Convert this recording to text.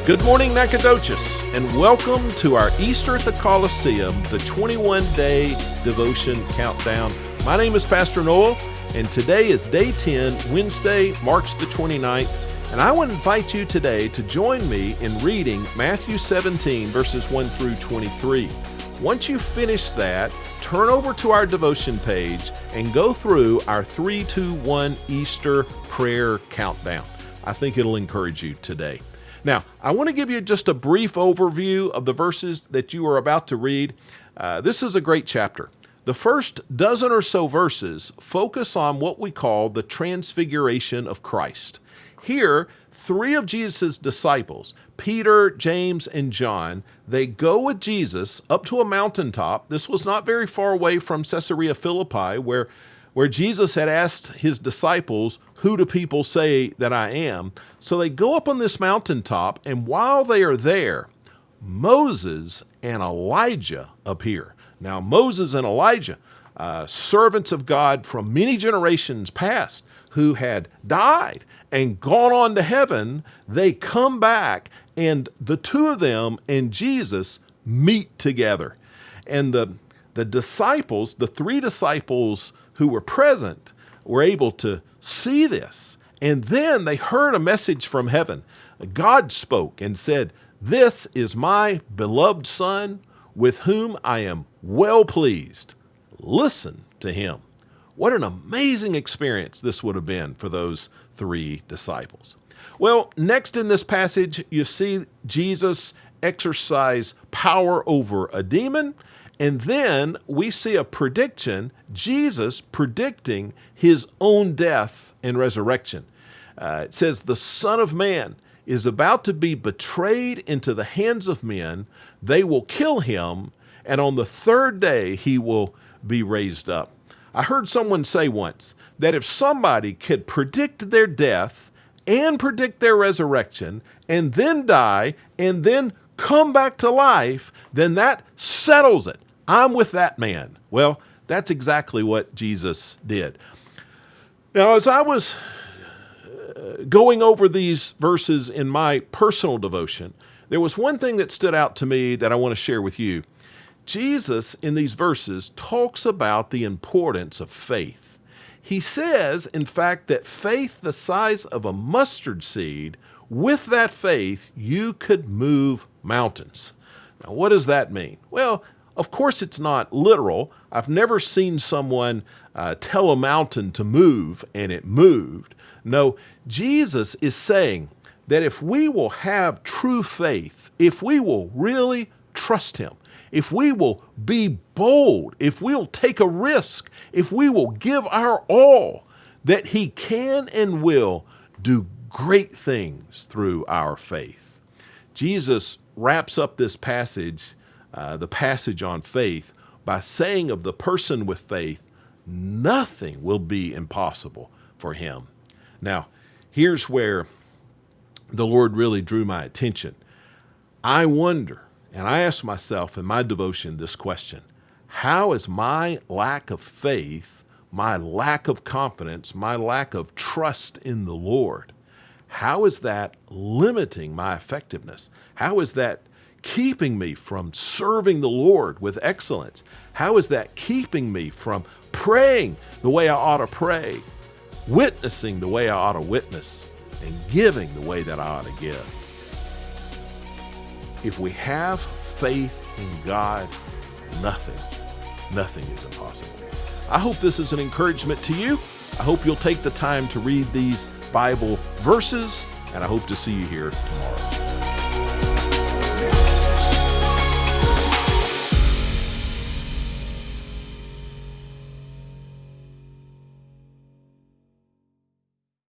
Good morning, Nacogdoches, and welcome to our Easter at the Coliseum, the 21-day devotion countdown. My name is Pastor Noel, and today is day 10, Wednesday, March the 29th, and I want to invite you today to join me in reading Matthew 17, verses 1 through 23. Once you finish that, turn over to our devotion page and go through our 3-2-1 Easter prayer countdown. I think it'll encourage you today. Now, I want to give you just a brief overview of the verses that you are about to read. This is a great chapter. The first dozen or so verses focus on what we call the transfiguration of Christ. Here, three of Jesus' disciples, Peter, James, and John, they go with Jesus up to a mountaintop. This was not very far away from Caesarea Philippi, where Jesus had asked his disciples, "Who do people say that I am?" So they go up on this mountaintop, and while they are there, Moses and Elijah appear. Now, Moses and Elijah, servants of God from many generations past, who had died and gone on to heaven, they come back, and the two of them and Jesus meet together. And the disciples, the three disciples who were present, were able to see this. And then they heard a message from heaven. God spoke and said, "This is my beloved Son, with whom I am well pleased. Listen to him." What an amazing experience this would have been for those three disciples. Well, next in this passage, you see Jesus exercise power over a demon. And then we see a prediction, Jesus predicting his own death and resurrection. It says, "The Son of Man is about to be betrayed into the hands of men. They will kill him, and on the third day he will be raised up." I heard someone say once that if somebody could predict their death and predict their resurrection and then die and then come back to life, then that settles it. I'm with that man. Well, that's exactly what Jesus did. Now, as I was going over these verses in my personal devotion, there was one thing that stood out to me that I want to share with you. Jesus, in these verses, talks about the importance of faith. He says, in fact, that faith the size of a mustard seed, with that faith, you could move mountains. Now, what does that mean? Well, of course, it's not literal. I've never seen someone tell a mountain to move and it moved. No, Jesus is saying that if we will have true faith, if we will really trust him, if we will be bold, if we'll take a risk, if we will give our all, that he can and will do great things through our faith. Jesus wraps up this passage, the passage on faith, by saying of the person with faith, nothing will be impossible for him. Now, here's where the Lord really drew my attention. I wonder, and I ask myself in my devotion this question: how is my lack of faith, my lack of confidence, my lack of trust in the Lord, how is that limiting my effectiveness? How is that keeping me from serving the Lord with excellence? How is that keeping me from praying the way I ought to pray, witnessing the way I ought to witness, and giving the way that I ought to give? If we have faith in God, nothing is impossible. I hope this is an encouragement to you. I hope you'll take the time to read these Bible verses, and I hope to see you here tomorrow.